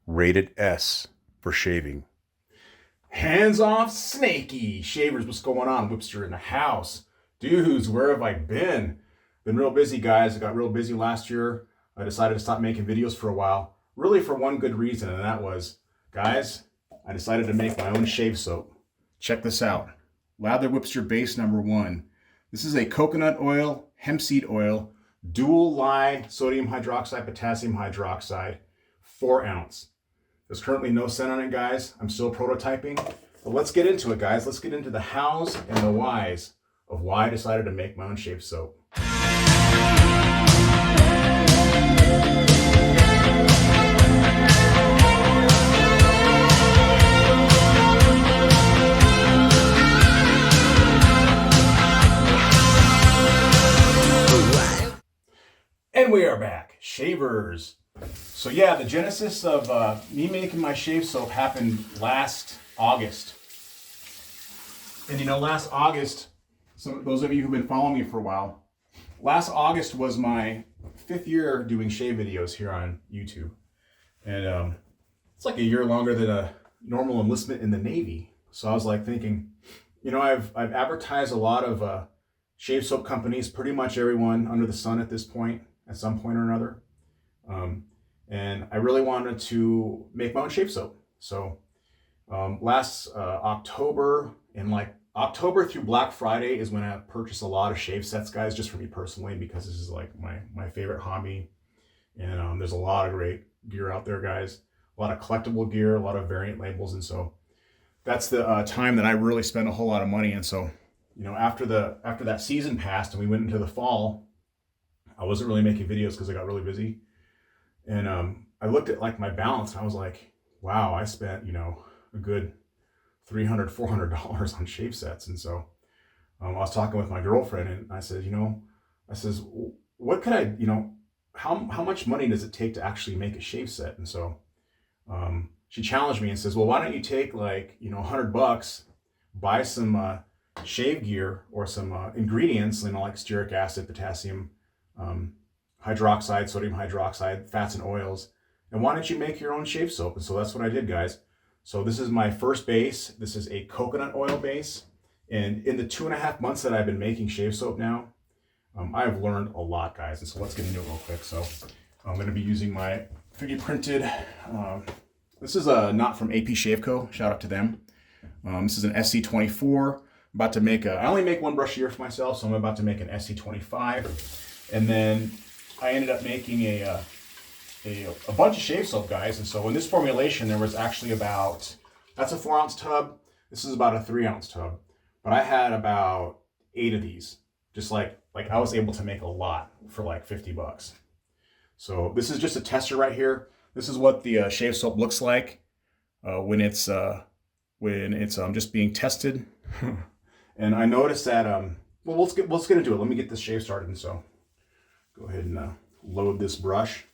Rated S for shaving. Hands off Snakey. Shavers, what's going on? Whipster in the house. Dudes, where have I been? Been real busy, guys. I got real busy last year. I decided to stop making videos for a while. Really for one good reason, and that was, guys, I decided to make my own shave soap. Check this out. Lather Whipster base number 1. This is a coconut oil, hemp seed oil, dual lye, sodium hydroxide, potassium hydroxide, 4 ounce. There's currently no scent on it, guys. I'm still prototyping. But let's get into it, guys. Let's get into the hows and the whys of why I decided to make my own shave soap. And we are back. Shavers. So yeah, the genesis of me making my shave soap happened last August. And you know, last August, those of you who've been following me for a while, last August was my 5th year doing shave videos here on YouTube. And it's like a year longer than a normal enlistment in the Navy. So I was like thinking, you know, I've advertised a lot of shave soap companies, pretty much everyone under the sun at this point, at some point or another. And I really wanted to make my own shave soap. So last October, and like October through Black Friday is when I purchased a lot of shave sets, guys, just for me personally, because this is like my favorite hobby. And there's a lot of great gear out there, guys. A lot of collectible gear, a lot of variant labels. And so that's the time that I really spent a whole lot of money. And so, you know, after that season passed and we went into the fall, I wasn't really making videos because I got really busy. And I looked at like my balance and I was like, wow, I spent, you know, a good $300, $400 on shave sets. And so I was talking with my girlfriend and I said, you know, what could I, you know, how much money does it take to actually make a shave set? And so she challenged me and says, well, why don't you take like, you know, $100, buy some shave gear or some ingredients, you know, like stearic acid, potassium, hydroxide, sodium hydroxide, fats and oils. And why don't you make your own shave soap? And so that's what I did, guys. So this is my first base. This is a coconut oil base. And in the 2.5 months that I've been making shave soap now, I've learned a lot, guys. And so let's get into it real quick. So I'm going to be using my 3D printed, this is a knot from AP Shave Co. Shout out to them. This is an SC24. I'm about to make I only make one brush a year for myself, so I'm about to make an SC25. And then I ended up making a bunch of shave soap, guys. And so in this formulation, there was actually about, that's a 4 ounce tub. This is about a 3 ounce tub. But I had about 8 of these. Just like I was able to make a lot for like $50. So this is just a tester right here. This is what the shave soap looks like when it's just being tested. And I noticed that, well, let's get into it. Let me get this shave started. And so go ahead and load this brush.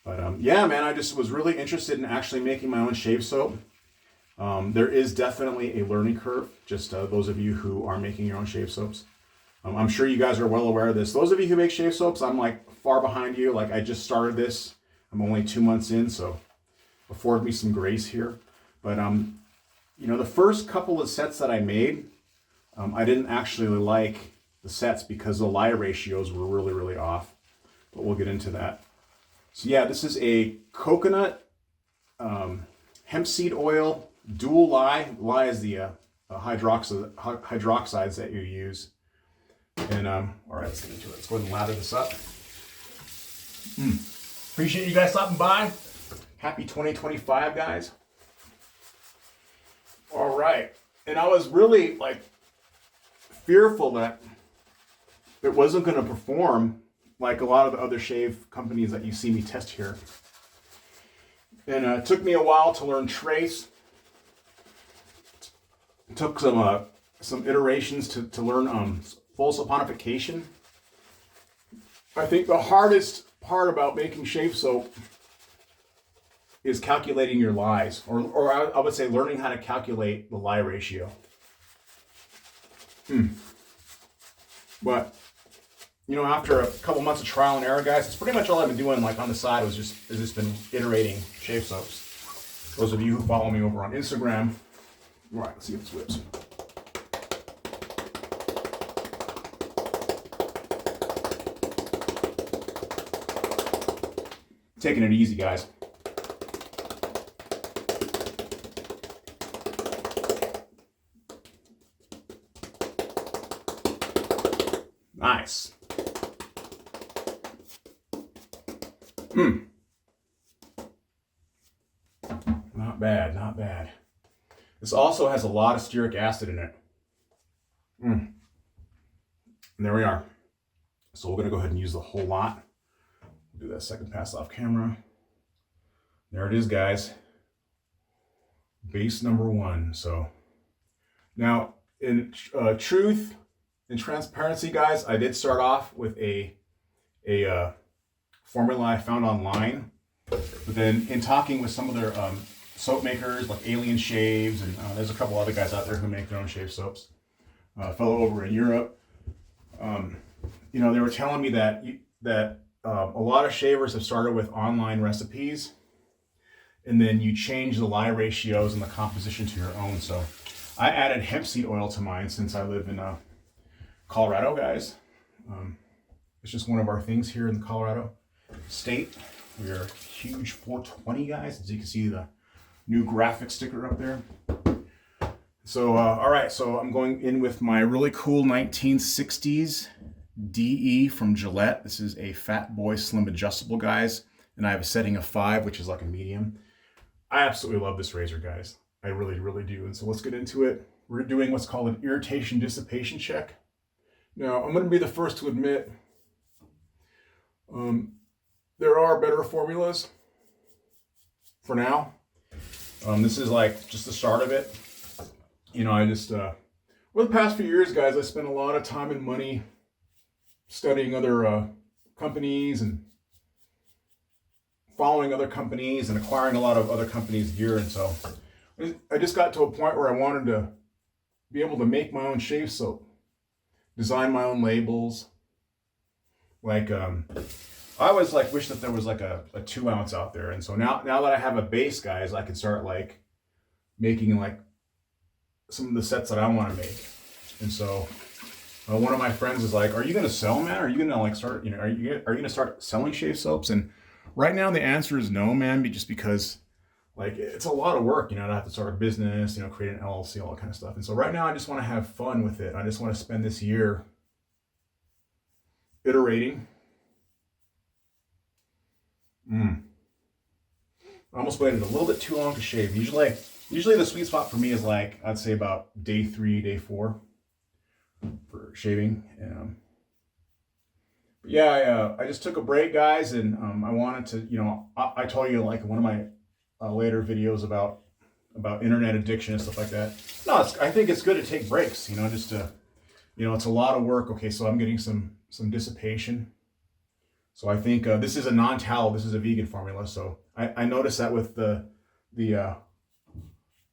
But yeah, man, I just was really interested in actually making my own shave soap. There is definitely a learning curve, just those of you who are making your own shave soaps. I'm sure you guys are well aware of this. Those of you who make shave soaps, I'm like far behind you. Like I just started this. I'm only 2 months in, so afford me some grace here. But you know, the first couple of sets that I made, I didn't actually like the sets because the lye ratios were really, really off. But we'll get into that. So yeah, this is a coconut hemp seed oil, dual lye. Lye is the hydroxides that you use. And all right, let's get into it. Let's go ahead and lather this up. Appreciate you guys stopping by. Happy 2025, guys. All right. And I was really like fearful that it wasn't going to perform like a lot of the other shave companies that you see me test here. And it took me a while to learn trace. It took some iterations to learn full saponification. I think the hardest part about making shave soap is calculating your lyes, or I would say learning how to calculate the lye ratio. But you know, after a couple months of trial and error, guys, it's pretty much all I've been doing. Like on the side is just been iterating shave soaps. Those of you who follow me over on Instagram, all right, let's see if this whips. Taking it easy, guys. Nice. Not bad, not bad. This also has a lot of stearic acid in it. And there we are. So we're gonna go ahead and use the whole lot. Do that second pass off camera. There it is, guys. Base number 1. So now in truth and transparency, guys, I did start off with a formula I found online, but then in talking with some of their soap makers like Alien Shaves, and there's a couple other guys out there who make their own shave soaps. A fellow over in Europe, you know, they were telling me that a lot of shavers have started with online recipes, and then you change the lye ratios and the composition to your own. So I added hemp seed oil to mine since I live in Colorado, guys. It's just one of our things here in the Colorado state. We are huge 420 guys, as you can see the new graphic sticker up there. So, all right, so I'm going in with my really cool 1960s DE from Gillette. This is a Fat Boy Slim Adjustable, guys, and I have a setting of 5, which is like a medium. I absolutely love this razor, guys. I really, really do. And so let's get into it. We're doing what's called an irritation dissipation check. Now, I'm going to be the first to admit there are better formulas for now. This is like just the start of it. You know, I just, over the past few years, guys, I spent a lot of time and money studying other companies and following other companies and acquiring a lot of other companies' gear. And so I just got to a point where I wanted to be able to make my own shave soap, design my own labels. Like, I always like wish that there was like a 2 ounce out there. And so now that I have a base, guys, I can start like making like some of the sets that I want to make. And so one of my friends is like, "Are you going to sell, man? Are you going to like start, you know, are you going to start selling shave soaps?" And right now the answer is no, man, just because like it's a lot of work, you know, to have to start a business, you know, create an LLC, all that kind of stuff. And so right now I just want to have fun with it. I just want to spend this year iterating. I almost waited a little bit too long to shave. Usually the sweet spot for me is like, I'd say about day 3, day 4 for shaving. But yeah, I just took a break, guys, and I wanted to, you know, I told you like one of my later videos about internet addiction and stuff like that. No, I think it's good to take breaks, you know, just to, you know, it's a lot of work. Okay, so I'm getting some dissipation. So I think this is a non-tallow, this is a vegan formula. So I noticed that with the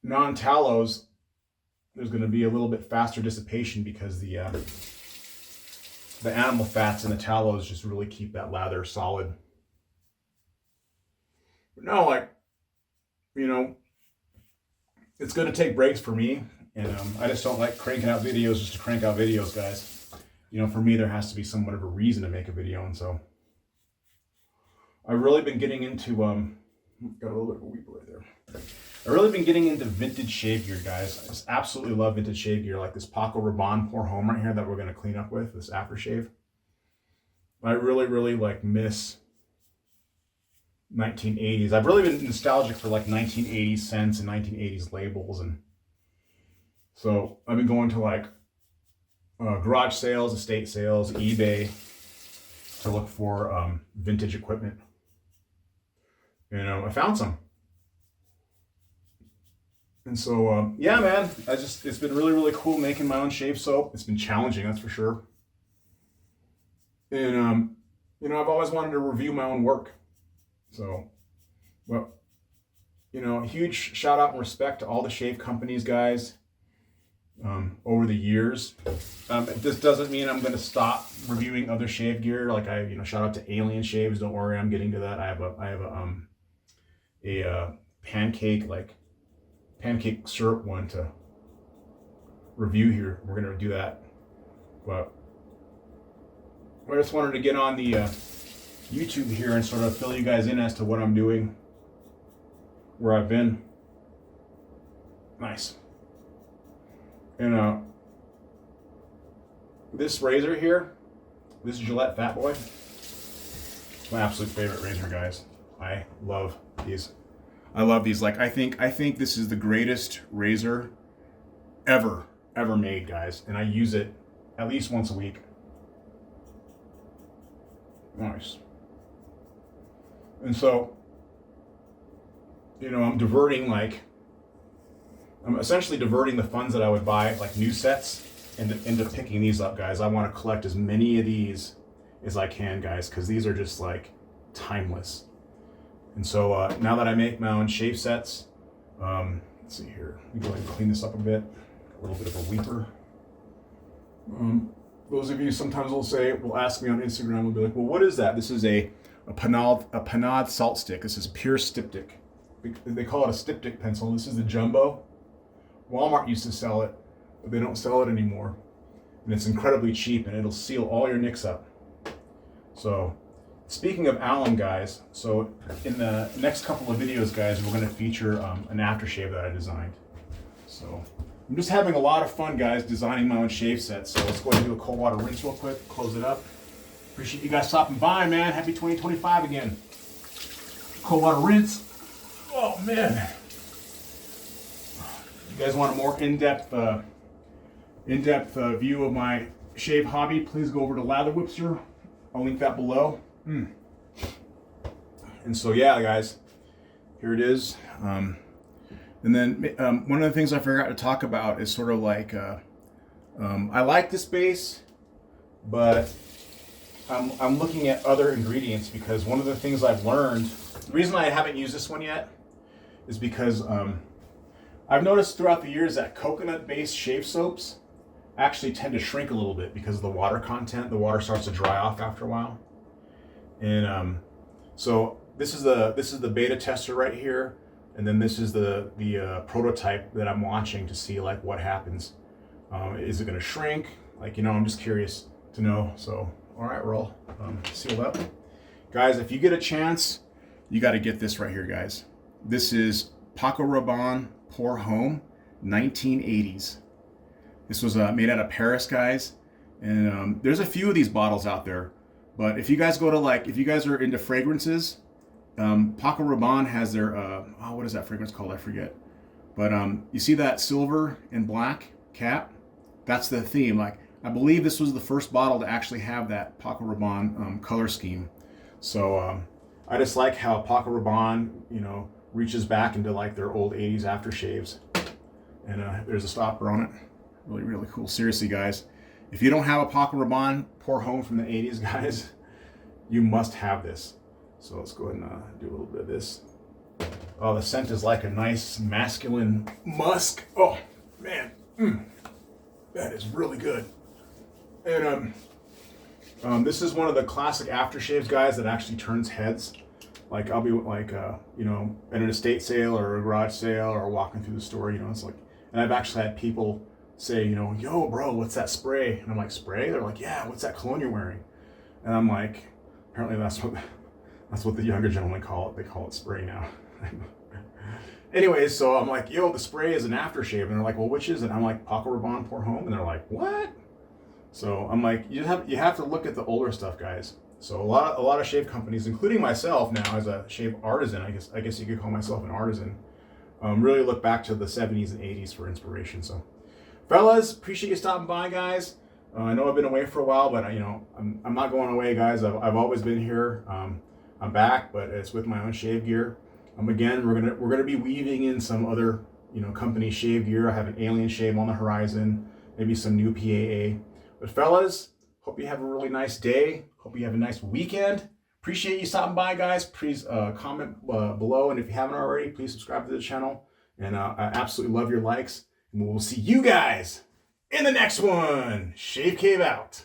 non-tallows, there's going to be a little bit faster dissipation because the animal fats in the tallows just really keep that lather solid. But no, like, you know, it's good to take breaks for me, and I just don't like cranking out videos just to crank out videos, guys. You know, for me, there has to be somewhat of a reason to make a video, and so I've really been getting into, got a little bit of a weep right there. I've really been getting into vintage shave gear, guys. I just absolutely love vintage shave gear, like this Poco Rabbane Pour Home right here that we're going to clean up with, this aftershave. I really, really like miss 1980s. I've really been nostalgic for like 1980s scents and 1980s labels. And so I've been going to like garage sales, estate sales, eBay to look for vintage equipment. You know, I found some. And so, yeah, man, it's been really, really cool making my own shave soap. It's been challenging, that's for sure. And, you know, I've always wanted to review my own work. So, well, you know, huge shout out and respect to all the shave companies, guys. over the years. This doesn't mean I'm going to stop reviewing other shave gear. Like shout out to Alien Shaves. Don't worry, I'm getting to that. I have a pancake syrup one to review here. We're going to do that. But I just wanted to get on the YouTube here and sort of fill you guys in as to what I'm doing, where I've been. Nice. And this razor here, this Gillette Fat Boy, it's my absolute favorite razor, guys. I love these. I love these. Like I think this is the greatest razor ever made, guys. And I use it at least once a week. Nice. And so, I'm essentially diverting the funds that I would buy, like new sets, into picking these up, guys. I want to collect as many of these as I can, guys, because these are just like timeless. And so now that I make my own shave sets, let's see here. Let me go ahead and clean this up a bit. A little bit of a weeper. Those of you sometimes will ask me on Instagram, will be like, well, what is that? This is a panade salt stick. This is pure styptic. They call it a styptic pencil. This is the jumbo. Walmart used to sell it, but they don't sell it anymore. And it's incredibly cheap, and it'll seal all your nicks up. So, speaking of alum, guys, so in the next couple of videos, guys, we're going to feature an aftershave that I designed. So, I'm just having a lot of fun, guys, designing my own shave sets. So let's go ahead and do a cold water rinse real quick, close it up. Appreciate you guys stopping by, man. Happy 2025 again. Cold water rinse. Oh, man. You guys want a more in-depth view of my shave hobby, please go over to Lather Whipster. I'll link that below. And so, yeah, guys, here it is. And then one of the things I forgot to talk about is sort of like, I like this base, but I'm looking at other ingredients, because one of the things I've learned, the reason I haven't used this one yet is because I've noticed throughout the years that coconut-based shave soaps actually tend to shrink a little bit because of the water content. The water starts to dry off after a while. And so this is the beta tester right here. And then this is the prototype that I'm watching to see like what happens. Is it going to shrink? Like, I'm just curious to know. So, all right, we're all sealed up. Guys, if you get a chance, you got to get this right here, guys. This is Poco Rabbane Pour Homme 1980s. This was made out of Paris, guys. And there's a few of these bottles out there. But if you guys if you guys are into fragrances, Poco Rabbane has their, what is that fragrance called? I forget. But you see that silver and black cap? That's the theme. Like, I believe this was the first bottle to actually have that Poco Rabbane color scheme. So I just like how Poco Rabbane, reaches back into like their old 80s aftershaves. And there's a stopper on it. Really, really cool. Seriously, guys. If you don't have a Poco Rabbane Pour Homme from the 80s, guys, you must have this. So let's go ahead and do a little bit of this. Oh, the scent is like a nice masculine musk. Oh, man. That is really good. And this is one of the classic aftershaves, guys, that actually turns heads. Like, I'll be like, at an estate sale or a garage sale or walking through the store, it's like, and I've actually had people say, yo, bro, what's that spray? And I'm like, spray? They're like, yeah, what's that cologne you're wearing? And I'm like, apparently that's what the younger gentlemen call it. They call it spray now. Anyways, so I'm like, yo, the spray is an aftershave. And they're like, well, which is it? I'm like, Poco Rabbane Pour Homme. And they're like, what? So I'm like, you have to look at the older stuff, guys. So a lot of shave companies, including myself now as a shave artisan, I guess you could call myself an artisan, really look back to the 70s and 80s for inspiration. So, fellas, appreciate you stopping by, guys. I know I've been away for a while, but I'm not going away, guys. I've always been here. I'm back, but it's with my own shave gear. Again, we're gonna be weaving in some other company shave gear. I have an Alien Shave on the horizon, maybe some new PAA. But fellas, hope you have a really nice day. Hope you have a nice weekend. Appreciate you stopping by, guys. Please comment below, and if you haven't already, please subscribe to the channel. And I absolutely love your likes. And we'll see you guys in the next one. Shave Cave out.